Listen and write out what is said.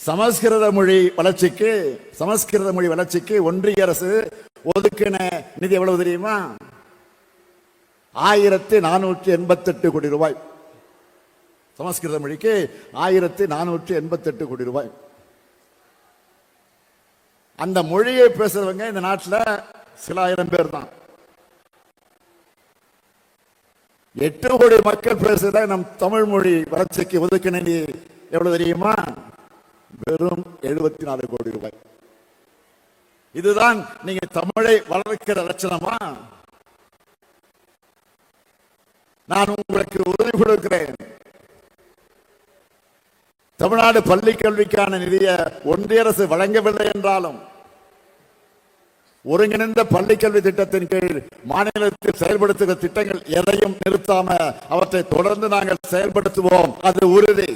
சமஸ்கிருத மொழி வளர்ச்சிக்கு ஒன்றிய அரசு ஒதுக்கின நிதி எவ்வளவு தெரியுமா? 1488 கோடி ரூபாய். சமஸ்கிருத மொழிக்கு 1488 கோடி ரூபாய். அந்த மொழியை பேசுறவங்க இந்த நாட்டில் சில ஆயிரம் பேர் தான். 8 கோடி மக்கள் பேசுற நம் தமிழ் மொழி வளர்ச்சிக்கு ஒதுக்கின நிதி எவ்வளவு தெரியுமா? வெறும் 74 கோடி ரூபாய். இதுதான் நீங்க தமிழை வளர்க்கிற லட்சணமா? நான் உங்களுக்கு உறுதி கொடுக்கிறேன், தமிழ்நாடு பள்ளி கல்விக்கான நிதியை ஒன்றிய அரசு வழங்கவில்லை என்றாலும் ஒருங்கிணைந்த பள்ளி கல்வி திட்டத்தின் கீழ் மாநிலத்தில் செயல்படுத்துகிற திட்டங்கள் எதையும் நிறுத்தாம அவற்றை தொடர்ந்து நாங்கள் செயல்படுத்துவோம். அது உறுதி.